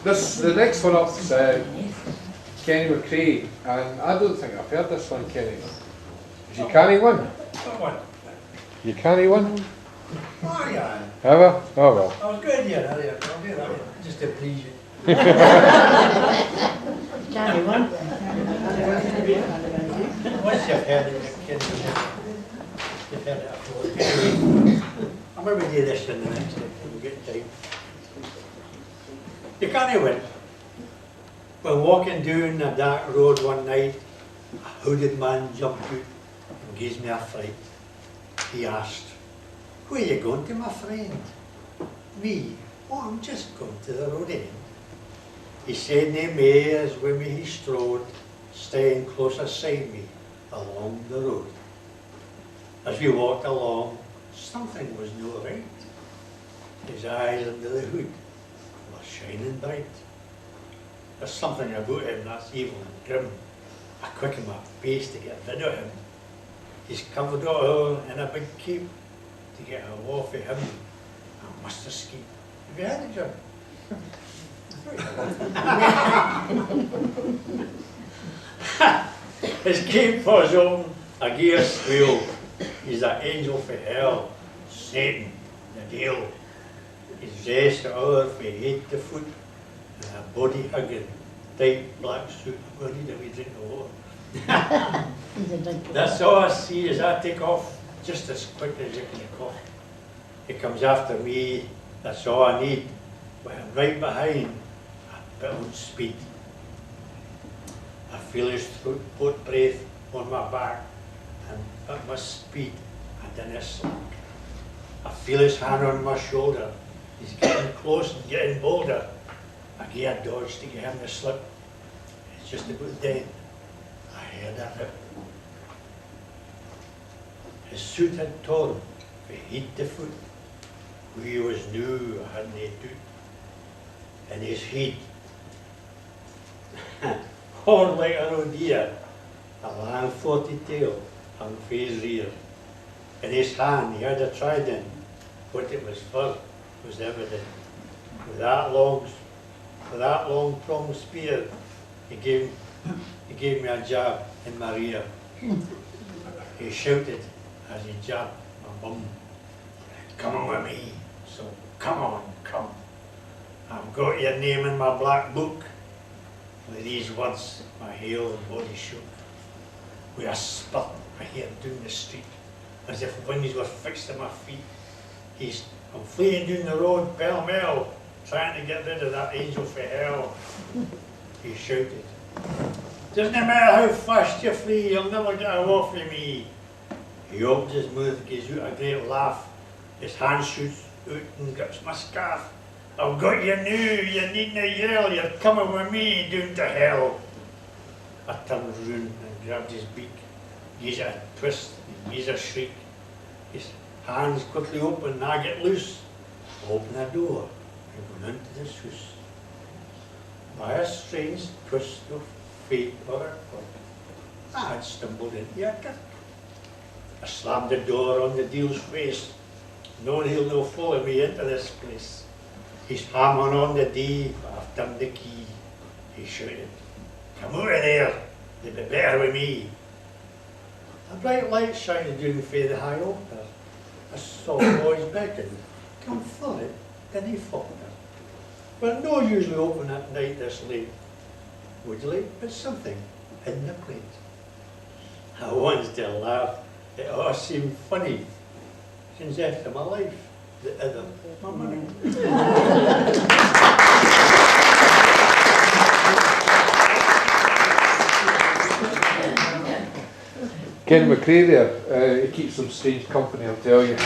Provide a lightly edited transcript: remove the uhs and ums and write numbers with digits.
The next one up is Kenny McRae, and I don't think I've heard this one, Kenny. Is Ye Cannae Win? What one? Ye Cannae Win? Oh yeah. Ever? Oh well. I was good here earlier. I'll do that just to please you. Cannae Win. Once you've heard it, you've heard it before. I'll maybe do this in the next day when we get time. Ye Cannae Win. When walking down a dark road one night, a hooded man jumped out and gave me a fright. He asked, "Where are you going to, my friend?" Me, "Oh, I'm just going to the road end." He said nae mair as with me he strode, staying close aside me along the road. As we walked along, something was no right. His eyes under the hood were shining bright. There's something about him that's evil and grim. I quicken my pace to get rid of him. He's covered all in a big cape. To get away from him, I must escape. Have you heard it, John? His cape was on a gear squeal. He's an angel for hell, Satan, the deal. He's dressed all from head to foot in a body hugging, tight black suit. I'm going to need a wee drink of water. That's all I see as I take off, just as quick as you can cough. He comes after me, that's all I need, but I'm right behind, I build speed. I feel his hot breath on my back, and at my speed, I dinna slack. I feel his hand on my shoulder, he's getting close and getting bolder. I give a dodge to get him to slip. It's just about then, I heard a rip. His suit had torn from head to foot. We was new, I had nae doubt. In his head, horn like an old deer, a long 40 tail hung from his rear. In his hand he had a trident, what it was for was evident. With that long pronged spear, he gave me a jab in my rear. He shouted as he jabbed my bum, "Come on with me, so come on, come. I've got your name in my black book." With these words, my hale body shook. With a spurt, I heard down the street, as if wings were fixed to my feet. I'm fleeing down the road, pell-mell, trying to get rid of that angel for hell. He shouted, "Doesn't matter how fast you flee, you'll never get away from me." He opens his mouth, gives out a great laugh. His hand shoots out and grips my scarf. "I've got you now, you needn't yell, you're coming with me down to hell." I turned round and grabbed his beak, gives it a twist, and gives a shriek. His hands quickly open and I get loose. I open the door and go into this house. By a strange twist of fate or a quirk, I had stumbled into a kirk. I slammed the door on the deal's face, knowing he'll no follow me into this place. He's hammering on the day, but I've turned the key. He shouted, "Come out of there, you'd be better with me." A bright light shined down through the high altar. A soft voice beckoned, "Come for it," then he faltered. "But no usually open at night this late. Would you like but something in the plate?" I wanted to laugh. It all seemed funny. Since after my life, the other, my money. Kenny McRae there, he keeps some strange company, I'll tell you.